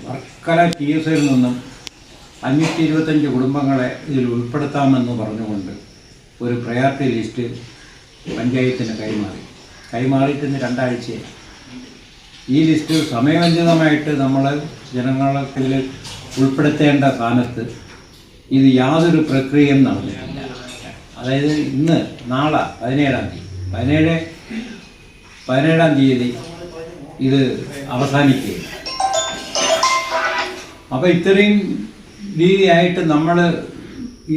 വർക്കല TSIൽ നിന്നും 525 കുടുംബങ്ങളെ ഇതിൽ ഉൾപ്പെടുത്താമെന്ന് പറഞ്ഞുകൊണ്ട് ഒരു പ്രയോറിറ്റി ലിസ്റ്റ് പഞ്ചായത്തിന് കൈമാറിയിട്ട് 2 ആഴ്ചയായി. ഈ ലിസ്റ്റ് സമയബന്ധിതമായിട്ട് നമ്മൾ ജനങ്ങളിൽ ഉൾപ്പെടുത്തേണ്ട സ്ഥാനത്ത് ഇത് യാതൊരു പ്രക്രിയയും നടന്നിട്ടില്ല. അതായത് നാളെ 17-ാം തീയതി ഇത് അവസാനിക്കുകയും അപ്പോൾ ഇത്രയും രീതിയായിട്ട് നമ്മൾ ഈ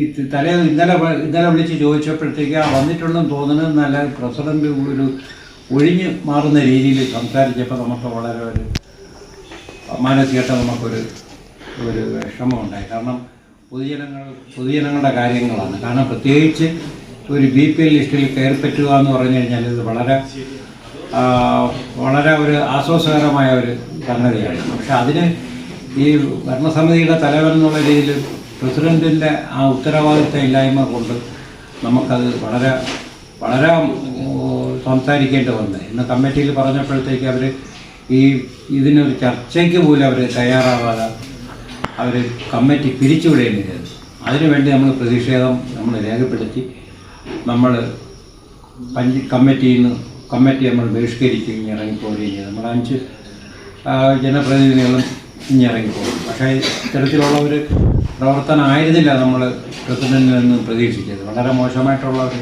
ഇന്നലെ വിളിച്ച് ചോദിച്ചപ്പോഴത്തേക്ക് വന്നിട്ടുണ്ടെന്ന് തോന്നുന്നത് നല്ല പ്രസിഡന്റ് ഒരു ഒഴിഞ്ഞു മാറുന്ന രീതിയിൽ സംസാരിച്ചപ്പോൾ നമുക്ക് വളരെ ഒരു മാനസികമായിട്ട് നമുക്കൊരു വിഷമമുണ്ടായി. കാരണം പൊതുജനങ്ങളുടെ കാര്യങ്ങളാണ്. കാരണം പ്രത്യേകിച്ച് ഒരു BPL ലിസ്റ്റിൽ കയറി പറ്റുക എന്ന് പറഞ്ഞു കഴിഞ്ഞാൽ ഇത് വളരെ ഒരു ആശ്വാസകരമായ ഒരു സംഗതിയാണ്. പക്ഷെ അതിന് ഈ ഭരണസമിതിയുടെ തലവൻ എന്നുള്ള രീതിയിൽ പ്രസിഡന്റിൻ്റെ ആ ഉത്തരവാദിത്തം ഇല്ലായ്മ കൊണ്ട് നമുക്കത് വളരെ സംസാരിക്കേണ്ടി വന്നത്. ഇന്ന് കമ്മിറ്റിയിൽ പറഞ്ഞപ്പോഴത്തേക്ക് അവർ ഇതിനൊരു ചർച്ചയ്ക്ക് പോലും അവർ തയ്യാറാവാതെ അവർ കമ്മിറ്റി പിരിച്ചുവിടേണ്ടി ചെയ്തു. അതിനുവേണ്ടി നമ്മൾ പ്രതിഷേധം രേഖപ്പെടുത്തി നമ്മൾ കമ്മിറ്റി നമ്മൾ ബഹിഷ്കരിക്കുകയും ഇറങ്ങിപ്പോവുകയും ചെയ്തു. നമ്മൾ 5 ജനപ്രതിനിധികളും ഇറങ്ങിപ്പോകും. പക്ഷേ ഇത്തരത്തിലുള്ള ഒരു പ്രവർത്തനമായിരുന്നില്ല നമ്മൾ പ്രസിഡന്റിൽ നിന്ന് പ്രതീക്ഷിച്ചത്. വളരെ മോശമായിട്ടുള്ള ഒരു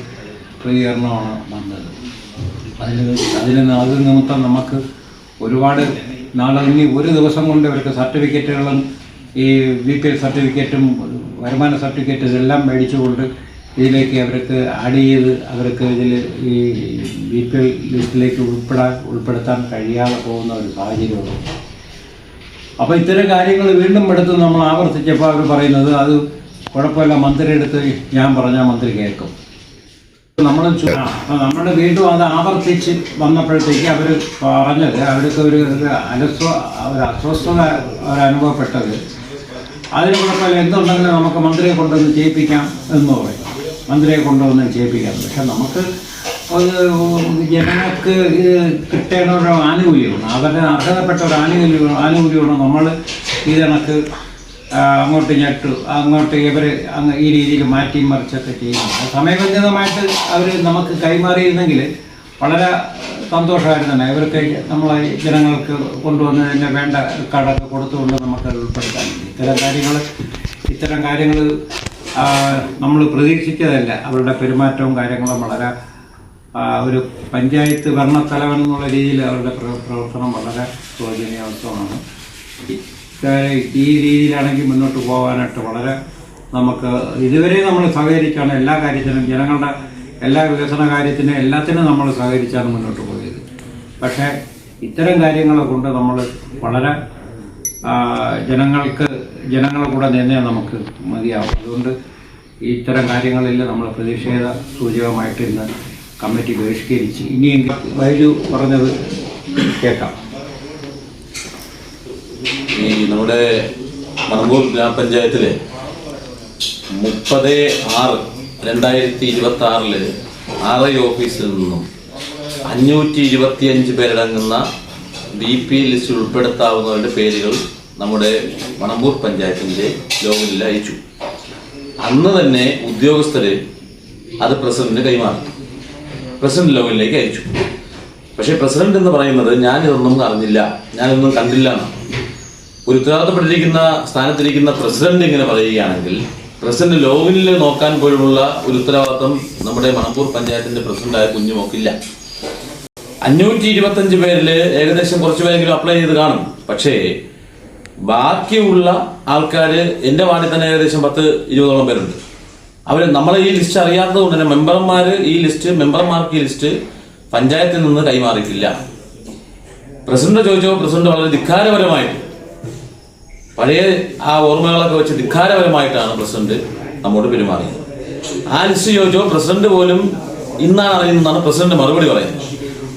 പ്രതികരണമാണ് വന്നത്. അതിൽ നിമിത്തം നമുക്ക് ഒരുപാട് നാളെ ഇനി ഒരു ദിവസം കൊണ്ട് അവർക്ക് സർട്ടിഫിക്കറ്റുകളും ഈ BPL സർട്ടിഫിക്കറ്റും വരുമാന സർട്ടിഫിക്കറ്റ് ഇതെല്ലാം മേടിച്ചുകൊണ്ട് ഇതിലേക്ക് അവർക്ക് ആഡ് ചെയ്ത് അവർക്ക് ഇതിൽ ഈ BPL ലിസ്റ്റിലേക്ക് ഉൾപ്പെടുത്താൻ കഴിയാതെ പോകുന്ന ഒരു സാഹചര്യമുണ്ട്. അപ്പോൾ ഇത്തരം കാര്യങ്ങൾ വീണ്ടും എടുത്ത് നമ്മൾ ആവർത്തിച്ചപ്പോൾ അവർ പറയുന്നത് അത് കുഴപ്പമില്ല, മന്ത്രി എടുത്ത് ഞാൻ പറഞ്ഞാൽ മന്ത്രി കേൾക്കും. നമ്മുടെ വീണ്ടും അത് ആവർത്തിച്ച് വന്നപ്പോഴത്തേക്ക് അവർ പറഞ്ഞത് അവർക്ക് ഒരു അസ്വസ്ഥത അനുഭവപ്പെട്ടത് അതിന് കുഴപ്പമില്ല, എന്തുണ്ടെങ്കിലും നമുക്ക് മന്ത്രിയെ കൊണ്ടുവന്ന് ചെയ്യിപ്പിക്കാം എന്ന് പറയും. മന്ത്രിയെ കൊണ്ടുവന്ന് ചെയ്യിപ്പിക്കാം. പക്ഷെ നമുക്ക് ജനങ്ങൾക്ക് ഇത് കിട്ടേണ്ട ഒരു ആനുകൂല്യമാണ്, അവരുടെ അർഹതപ്പെട്ട ഒരു ആനുകൂല്യമാണ്. നമ്മൾ ഈ കണക്ക് അങ്ങോട്ട് ഇവർ ഈ രീതിയിൽ മാറ്റി മറിച്ചൊക്കെ ചെയ്യുന്നത് സമയബന്ധിതമായിട്ട് അവർ നമുക്ക് കൈമാറിയിരുന്നെങ്കിൽ വളരെ സന്തോഷമായിരുന്നു. ഇവർക്ക് നമ്മളെ ജനങ്ങൾക്ക് കൊണ്ടുവന്നതിന് വേണ്ട കടക്ക് കൊടുത്തുകൊണ്ട് നമുക്ക് ഉൾപ്പെടുത്താൻ. ഇത്തരം കാര്യങ്ങൾ നമ്മൾ പ്രതീക്ഷിച്ചതല്ല. അവരുടെ പെരുമാറ്റവും കാര്യങ്ങളും വളരെ ഒരു പഞ്ചായത്ത് ഭരണത്തലവൻ എന്നുള്ള രീതിയിൽ അവരുടെ പ്രവർത്തനം വളരെ ശോചനീയാവസ്ഥമാണ്. ഈ രീതിയിലാണെങ്കിൽ മുന്നോട്ട് പോകാനായിട്ട് വളരെ നമുക്ക് ഇതുവരെ നമ്മൾ സഹകരിച്ചാണ് എല്ലാ കാര്യത്തിനും, ജനങ്ങളുടെ എല്ലാ വികസന കാര്യത്തിനും എല്ലാത്തിനും നമ്മൾ സഹകരിച്ചാണ് മുന്നോട്ട് പോയത്. പക്ഷേ ഇത്തരം കാര്യങ്ങളെ കൊണ്ട് നമ്മൾ വളരെ ജനങ്ങളെ കൂടെ നിന്നേ നമുക്ക് മതിയാവും. അതുകൊണ്ട് ഇത്തരം കാര്യങ്ങളിൽ നമ്മൾ പ്രതിഷേധ സൂചകമായിട്ട് ഇന്ന് കമ്മിറ്റി ബഹിഷ്കരിച്ച് ഇനിയെങ്കിലും വൈദ്യു പറഞ്ഞത് കേൾക്കാം. ഈ നമ്മുടെ മണമ്പൂർ ഗ്രാമപഞ്ചായത്തിലെ 30/6/2026 RI ഓഫീസിൽ നിന്നും 525 പേരടങ്ങുന്ന BPL ലിസ്റ്റിൽ ഉൾപ്പെടുത്താവുന്നവരുടെ പേരുകൾ നമ്മുടെ മണമ്പൂർ പഞ്ചായത്തിൻ്റെ ലോഗിനിൽ അയച്ചു. അന്ന് തന്നെ ഉദ്യോഗസ്ഥർ അത് പ്രസിഡന്റിന് കൈമാറി, പ്രസിഡന്റ് ലോഗിനിലേക്ക് അയച്ചു. പക്ഷേ പ്രസിഡന്റ് എന്ന് പറയുന്നത് ഞാനിതൊന്നും അറിഞ്ഞില്ല, ഞാനൊന്നും കണ്ടില്ല എന്നാണ്. ഒരു ഉത്തരവാദിത്തപ്പെട്ടിരിക്കുന്ന സ്ഥാനത്തിരിക്കുന്ന പ്രസിഡന്റ് ഇങ്ങനെ പറയുകയാണെങ്കിൽ പ്രസിഡന്റ് ലോഗിനിൽ നോക്കാൻ പോലുള്ള ഒരു ഉത്തരവാദിത്തം നമ്മുടെ മണമ്പൂർ പഞ്ചായത്തിന്റെ പ്രസിഡന്റായ കുഞ്ഞുമോക്കില്ല. 525 പേരിൽ ഏകദേശം കുറച്ച് പേരെങ്കിലും അപ്ലൈ ചെയ്ത് കാണും. പക്ഷേ ബാക്കിയുള്ള ആൾക്കാർ എൻ്റെ വാർഡിൽ തന്നെ ഏകദേശം 10-20ഓളം പേരുണ്ട്. നമ്മളെ ഈ ലിസ്റ്റ് അറിയാത്തത് കൊണ്ട് തന്നെ മെമ്പർമാർക്ക് ഈ ലിസ്റ്റ് പഞ്ചായത്തിൽ നിന്ന് കൈമാറിയിട്ടില്ല. പ്രസിഡന്റ് ചോദിച്ചപ്പോൾ പ്രസിഡന്റ് വളരെ ധിക്കാരപരമായിട്ട് പഴയ ആ ഓർമ്മകളൊക്കെ വെച്ച് ധിക്കാരപരമായിട്ടാണ് പ്രസിഡന്റ് നമ്മോട് പെരുമാറിയത്. ആ ലിസ്റ്റ് ചോദിച്ചപ്പോൾ പ്രസിഡന്റ് പോലും ഇന്നാണ് അറിയുന്നതാണ് പ്രസിഡന്റ് മറുപടി പറയുന്നത്.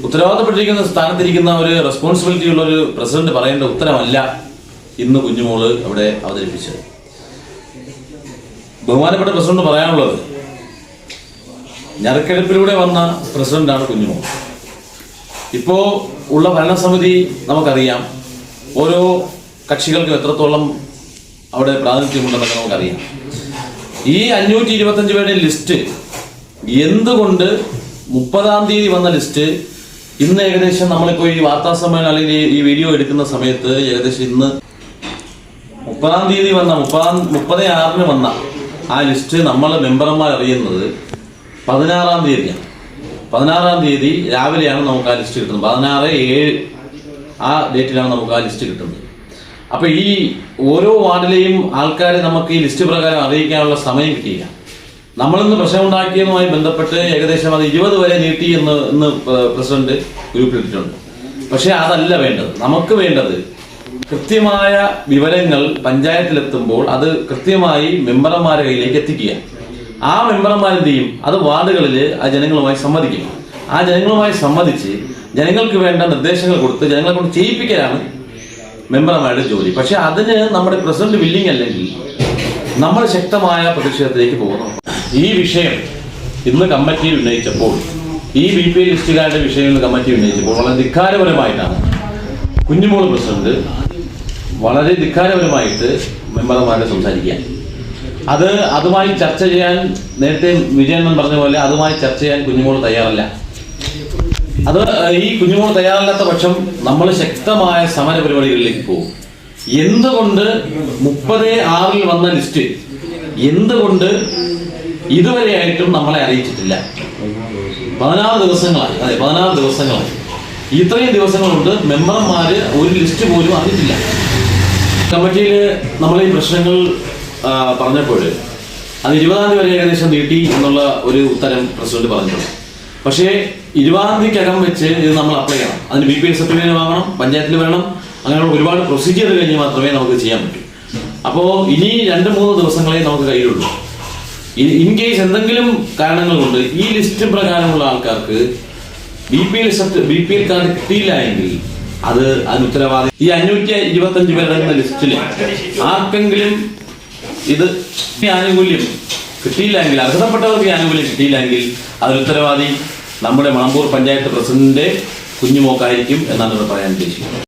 ഉത്തരവാദിത്തപ്പെട്ടിരിക്കുന്ന സ്ഥാനത്തിരിക്കുന്ന ഒരു റെസ്പോൺസിബിലിറ്റി ഉള്ള ഒരു പ്രസിഡന്റ് പറയേണ്ട ഉത്തരമല്ല ഇന്ന് കുഞ്ഞുമോള് അവിടെ അവതരിപ്പിച്ചത്. ബഹുമാനപ്പെട്ട പ്രസിഡന്റ് പറയാനുള്ളത്, ഞെരുക്കെടുപ്പിലൂടെ വന്ന പ്രസിഡന്റാണ് കുഞ്ഞുമോൾ. ഇപ്പോൾ ഉള്ള ഭരണസമിതി നമുക്കറിയാം, ഓരോ കക്ഷികൾക്കും എത്രത്തോളം അവിടെ പ്രാതിനിധ്യമുണ്ടെന്നൊക്കെ നമുക്കറിയാം. ഈ 525 പേരുടെ ലിസ്റ്റ് എന്തുകൊണ്ട് 30-ാം തീയതി വന്ന ലിസ്റ്റ് ഇന്ന് ഏകദേശം നമ്മളിപ്പോൾ ഈ വാർത്താ സമ്മേളനം അല്ലെങ്കിൽ ഈ വീഡിയോ എടുക്കുന്ന സമയത്ത് ഏകദേശം ഇന്ന് 30-ാം തീയതി വന്ന 30/6 വന്ന ആ ലിസ്റ്റ് നമ്മൾ മെമ്പർമാർ അറിയുന്നത് 16-ാം തീയതിയാണ്. 16-ാം തീയതി രാവിലെയാണ് നമുക്ക് ആ ലിസ്റ്റ് കിട്ടുന്നത്. 16/7 ആ ഡേറ്റിലാണ് നമുക്ക് ആ ലിസ്റ്റ് കിട്ടുന്നത്. അപ്പൊ ഈ ഓരോ വാർഡിലെയും ആൾക്കാരെ നമുക്ക് ഈ ലിസ്റ്റ് പ്രകാരം അറിയിക്കാനുള്ള സമയം കിട്ടിയില്ല. നമ്മളിന്ന് പ്രശ്നമുണ്ടാക്കിയതുമായി ബന്ധപ്പെട്ട് ഏകദേശം അത് 20 വരെ നീട്ടി എന്ന് പ്രസിഡന്റ് ഗ്രൂപ്പിലിട്ടിട്ടുണ്ട്. പക്ഷെ അതല്ല വേണ്ടത്. നമുക്ക് വേണ്ടത് കൃത്യമായ വിവരങ്ങൾ പഞ്ചായത്തിലെത്തുമ്പോൾ അത് കൃത്യമായി മെമ്പർമാരുടെ കയ്യിലേക്ക് എത്തിക്കുക. ആ മെമ്പർമാരെന്ത് ചെയ്യും? അത് വാർഡുകളിൽ ആ ജനങ്ങളുമായി സംവദിക്കും. ആ ജനങ്ങളുമായി സംവദിച്ച് ജനങ്ങൾക്ക് വേണ്ട നിർദ്ദേശങ്ങൾ കൊടുത്ത് ജനങ്ങളെ കൊണ്ട് ചെയ്യിപ്പിക്കലാണ് മെമ്പർമാരുടെ ജോലി. പക്ഷെ അതിന് നമ്മുടെ പ്രസിഡന്റ് വില്ലിങ് അല്ലെങ്കിൽ നമ്മൾ ശക്തമായ പ്രതിഷേധത്തിലേക്ക് പോകുന്നു. ഈ വിഷയം ഇന്ന് കമ്മിറ്റിയിൽ ഉന്നയിച്ചപ്പോൾ, ഈ BPL ലിസ്റ്റുകാരുടെ വിഷയം ഇന്ന് കമ്മിറ്റി ഉന്നയിച്ചപ്പോൾ വളരെ ധിക്കാരപരമായിട്ടാണ് കുഞ്ഞുമോൾ പ്രസിഡന്റ് വളരെ ധിക്കാരപരമായിട്ട് മെമ്പർമാരുടെ സംസാരിക്കുക. അതുമായി ചർച്ച ചെയ്യാൻ നേരത്തെ വിജയൻ പറഞ്ഞ പോലെ അതുമായി ചർച്ച ചെയ്യാൻ കുഞ്ഞുമോൾ തയ്യാറല്ല. ഈ കുഞ്ഞുമോൾ തയ്യാറല്ലാത്ത പക്ഷം നമ്മൾ ശക്തമായ സമര പരിപാടികളിലേക്ക് പോകും. എന്തുകൊണ്ട് 30/6 വന്ന ലിസ്റ്റ് എന്തുകൊണ്ട് ഇതുവരെയായിട്ടും നമ്മളെ അറിയിച്ചിട്ടില്ല? 16 ദിവസങ്ങളായി. അതെ, 16 ദിവസങ്ങളായി. ഇത്രയും ദിവസങ്ങളുണ്ട് മെമ്പർമാര് ഒരു ലിസ്റ്റ് പോലും അറിഞ്ഞിട്ടില്ല. കമ്മിറ്റിയിൽ നമ്മൾ ഈ പ്രശ്നങ്ങൾ പറഞ്ഞപ്പോൾ അത് 20-ാം തീയതി വരെ ഏകദേശം നീട്ടി എന്നുള്ള ഒരു ഉത്തരം പ്രസിഡന്റ് പറഞ്ഞിട്ടുണ്ട്. പക്ഷേ 20-ാം തീയതിക്കകം വെച്ച് ഇത് നമ്മൾ അപ്ലൈ ചെയ്യണം. അതിന് BPL സർട്ടിഫിക്കറ്റ് വാങ്ങണം, പഞ്ചായത്തിൽ വരണം, അങ്ങനെയുള്ള ഒരുപാട് പ്രൊസീജിയർ കഴിഞ്ഞ് മാത്രമേ നമുക്ക് ചെയ്യാൻ പറ്റൂ. അപ്പോൾ ഇനി 2-3 ദിവസങ്ങളെ നമുക്ക് കയ്യിലുള്ളൂ. ഇൻ കേസ് എന്തെങ്കിലും കാരണങ്ങൾ കൊണ്ട് ഈ ലിസ്റ്റ് പ്രകാരമുള്ള ആൾക്കാർക്ക് BPL കാർഡ് കിട്ടിയില്ല എങ്കിൽ അതിന് ഉത്തരവാദി ഈ 525 പേരുടെ ലിസ്റ്റിൽ ആർക്കെങ്കിലും ഇത് ആനുകൂല്യം കിട്ടിയില്ലെങ്കിൽ, അർഹതപ്പെട്ടവർക്ക് ഈ ആനുകൂല്യം കിട്ടിയില്ലെങ്കിൽ അതിന് ഉത്തരവാദി നമ്മുടെ മണമ്പൂർ പഞ്ചായത്ത് പ്രസിഡന്റ് കുഞ്ഞുമോക്കായിരിക്കും എന്നാണ് ഇവിടെ പറയാൻ ഉദ്ദേശിക്കുന്നത്.